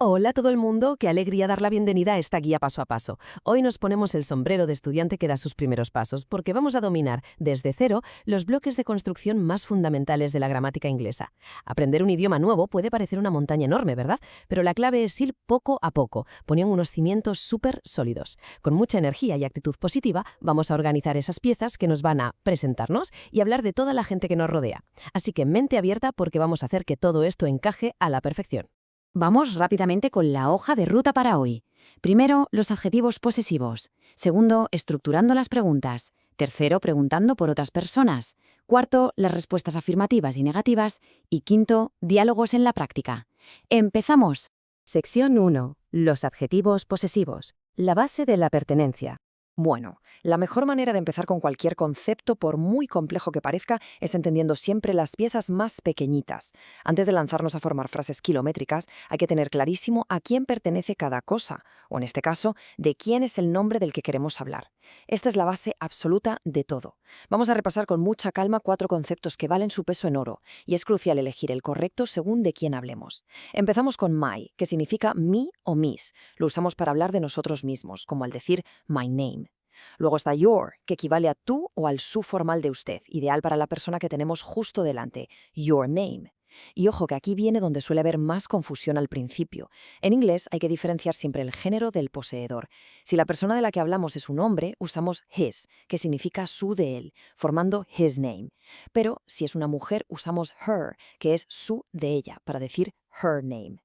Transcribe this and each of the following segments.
Hola a todo el mundo, qué alegría dar la bienvenida a esta guía paso a paso. Hoy nos ponemos el sombrero de estudiante que da sus primeros pasos, porque vamos a dominar desde cero los bloques de construcción más fundamentales de la gramática inglesa. Aprender un idioma nuevo puede parecer una montaña enorme, ¿verdad? Pero la clave es ir poco a poco, poniendo unos cimientos súper sólidos. Con mucha energía y actitud positiva, vamos a organizar esas piezas que nos van a presentarnos y hablar de toda la gente que nos rodea. Así que mente abierta porque vamos a hacer que todo esto encaje a la perfección. Vamos rápidamente con la hoja de ruta para hoy. Primero, los adjetivos posesivos. Segundo, estructurando las preguntas. Tercero, preguntando por otras personas. Cuarto, las respuestas afirmativas y negativas. Y quinto, diálogos en la práctica. ¡Empezamos! Sección 1. Los adjetivos posesivos. La base de la pertenencia. Bueno, la mejor manera de empezar con cualquier concepto, por muy complejo que parezca, es entendiendo siempre las piezas más pequeñitas. Antes de lanzarnos a formar frases kilométricas, hay que tener clarísimo a quién pertenece cada cosa, o en este caso, de quién es el nombre del que queremos hablar. Esta es la base absoluta de todo. Vamos a repasar con mucha calma 4 conceptos que valen su peso en oro, y es crucial elegir el correcto según de quién hablemos. Empezamos con my, que significa mi o mis. Lo usamos para hablar de nosotros mismos, como al decir my name. Luego está your, que equivale a tú o al su formal de usted, ideal para la persona que tenemos justo delante, your name. Y ojo que aquí viene donde suele haber más confusión al principio. En inglés hay que diferenciar siempre el género del poseedor. Si la persona de la que hablamos es un hombre, usamos his, que significa su de él, formando his name. Pero si es una mujer, usamos her, que es su de ella, para decir her name.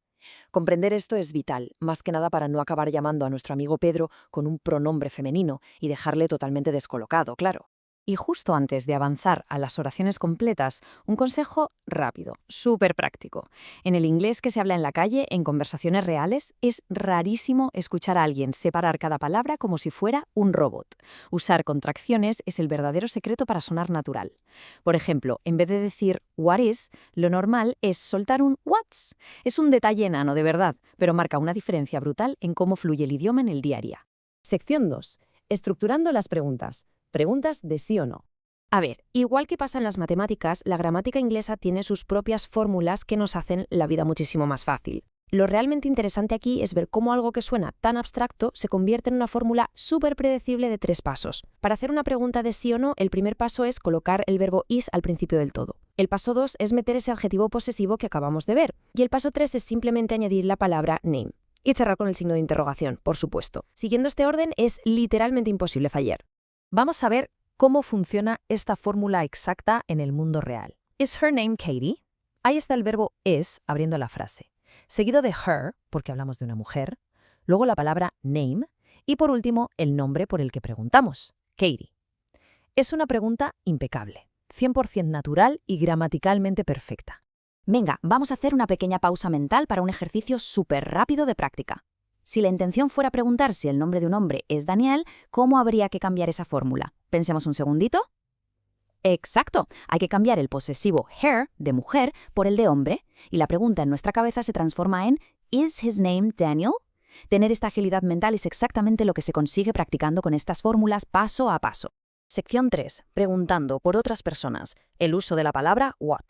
Comprender esto es vital, más que nada para no acabar llamando a nuestro amigo Pedro con un pronombre femenino y dejarle totalmente descolocado, claro. Y justo antes de avanzar a las oraciones completas, un consejo rápido, súper práctico. En el inglés que se habla en la calle, en conversaciones reales, es rarísimo escuchar a alguien separar cada palabra como si fuera un robot. Usar contracciones es el verdadero secreto para sonar natural. Por ejemplo, en vez de decir what is, lo normal es soltar un what's. Es un detalle enano de verdad, pero marca una diferencia brutal en cómo fluye el idioma en el día a día. Sección 2. Estructurando las preguntas. Preguntas de sí o no. A ver, igual que pasa en las matemáticas, la gramática inglesa tiene sus propias fórmulas que nos hacen la vida muchísimo más fácil. Lo realmente interesante aquí es ver cómo algo que suena tan abstracto se convierte en una fórmula súper predecible de 3 pasos. Para hacer una pregunta de sí o no, el primer paso es colocar el verbo is al principio del todo. El paso 2 es meter ese adjetivo posesivo que acabamos de ver. Y el paso 3 es simplemente añadir la palabra name. Y cerrar con el signo de interrogación, por supuesto. Siguiendo este orden es literalmente imposible fallar. Vamos a ver cómo funciona esta fórmula exacta en el mundo real. ¿Is her name Katie? Ahí está el verbo is abriendo la frase, seguido de her, porque hablamos de una mujer, luego la palabra name y por último el nombre por el que preguntamos, Katie. Es una pregunta impecable, 100% natural y gramaticalmente perfecta. Venga, vamos a hacer una pequeña pausa mental para un ejercicio súper rápido de práctica. Si la intención fuera preguntar si el nombre de un hombre es Daniel, ¿cómo habría que cambiar esa fórmula? Pensemos un segundito. Exacto, hay que cambiar el posesivo her, de mujer, por el de hombre, y la pregunta en nuestra cabeza se transforma en ¿Is his name Daniel? Tener esta agilidad mental es exactamente lo que se consigue practicando con estas fórmulas paso a paso. Sección 3. Preguntando por otras personas. El uso de la palabra what.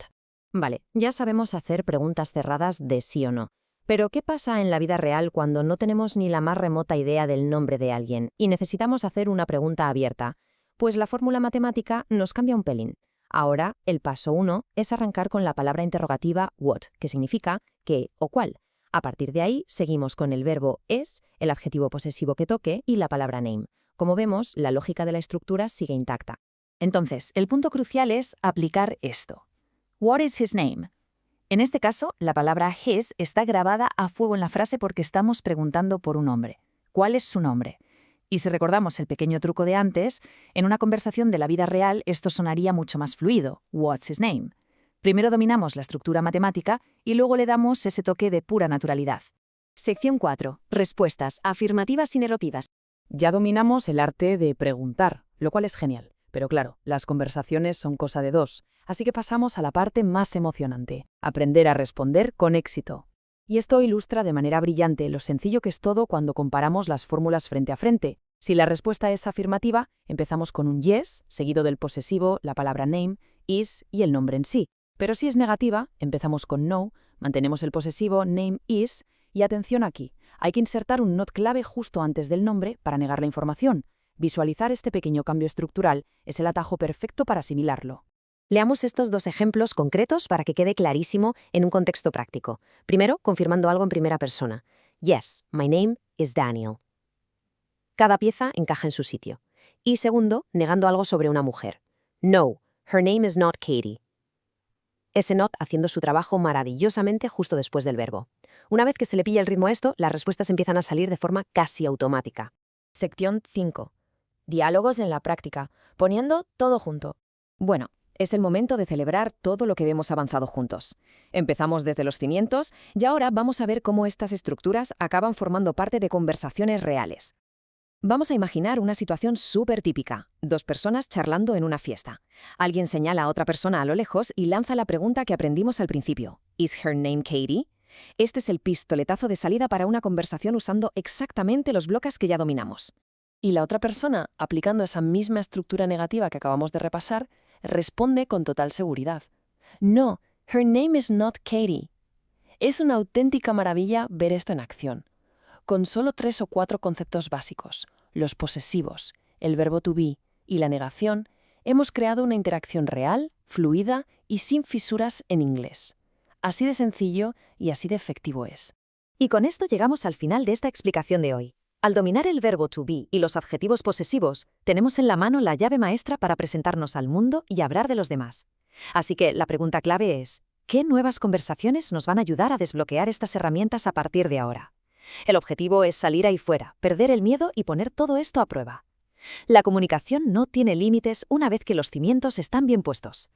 Vale, ya sabemos hacer preguntas cerradas de sí o no. Pero, ¿qué pasa en la vida real cuando no tenemos ni la más remota idea del nombre de alguien y necesitamos hacer una pregunta abierta? Pues la fórmula matemática nos cambia un pelín. Ahora, el paso 1 es arrancar con la palabra interrogativa what, que significa qué o cuál. A partir de ahí, seguimos con el verbo es, el adjetivo posesivo que toque y la palabra name. Como vemos, la lógica de la estructura sigue intacta. Entonces, el punto crucial es aplicar esto. What is his name? En este caso, la palabra his está grabada a fuego en la frase porque estamos preguntando por un hombre. ¿Cuál es su nombre? Y si recordamos el pequeño truco de antes, en una conversación de la vida real esto sonaría mucho más fluido. What's his name? Primero dominamos la estructura matemática y luego le damos ese toque de pura naturalidad. Sección 4. Respuestas afirmativas y negativas. Ya dominamos el arte de preguntar, lo cual es genial. Pero claro, las conversaciones son cosa de dos, así que pasamos a la parte más emocionante, aprender a responder con éxito. Y esto ilustra de manera brillante lo sencillo que es todo cuando comparamos las fórmulas frente a frente. Si la respuesta es afirmativa, empezamos con un yes, seguido del posesivo, la palabra name, is y el nombre en sí. Pero si es negativa, empezamos con no, mantenemos el posesivo name is Y atención aquí, hay que insertar un not clave justo antes del nombre para negar la información. Visualizar este pequeño cambio estructural es el atajo perfecto para asimilarlo. Leamos estos dos ejemplos concretos para que quede clarísimo en un contexto práctico. Primero, confirmando algo en primera persona. Yes, my name is Daniel. Cada pieza encaja en su sitio. Y segundo, negando algo sobre una mujer. No, her name is not Katie. Ese not haciendo su trabajo maravillosamente justo después del verbo. Una vez que se le pilla el ritmo a esto, las respuestas empiezan a salir de forma casi automática. Sección 5. Diálogos en la práctica, poniendo todo junto. Bueno, es el momento de celebrar todo lo que hemos avanzado juntos. Empezamos desde los cimientos y ahora vamos a ver cómo estas estructuras acaban formando parte de conversaciones reales. Vamos a imaginar una situación súper típica. Dos personas charlando en una fiesta. Alguien señala a otra persona a lo lejos y lanza la pregunta que aprendimos al principio. ¿Is her name Katie? Este es el pistoletazo de salida para una conversación usando exactamente los bloques que ya dominamos. Y la otra persona, aplicando esa misma estructura negativa que acabamos de repasar, responde con total seguridad. No, her name is not Katie. Es una auténtica maravilla ver esto en acción. Con solo 3 o 4 conceptos básicos, los posesivos, el verbo to be y la negación, hemos creado una interacción real, fluida y sin fisuras en inglés. Así de sencillo y así de efectivo es. Y con esto llegamos al final de esta explicación de hoy. Al dominar el verbo to be y los adjetivos posesivos, tenemos en la mano la llave maestra para presentarnos al mundo y hablar de los demás. Así que la pregunta clave es, ¿qué nuevas conversaciones nos van a ayudar a desbloquear estas herramientas a partir de ahora? El objetivo es salir ahí fuera, perder el miedo y poner todo esto a prueba. La comunicación no tiene límites una vez que los cimientos están bien puestos.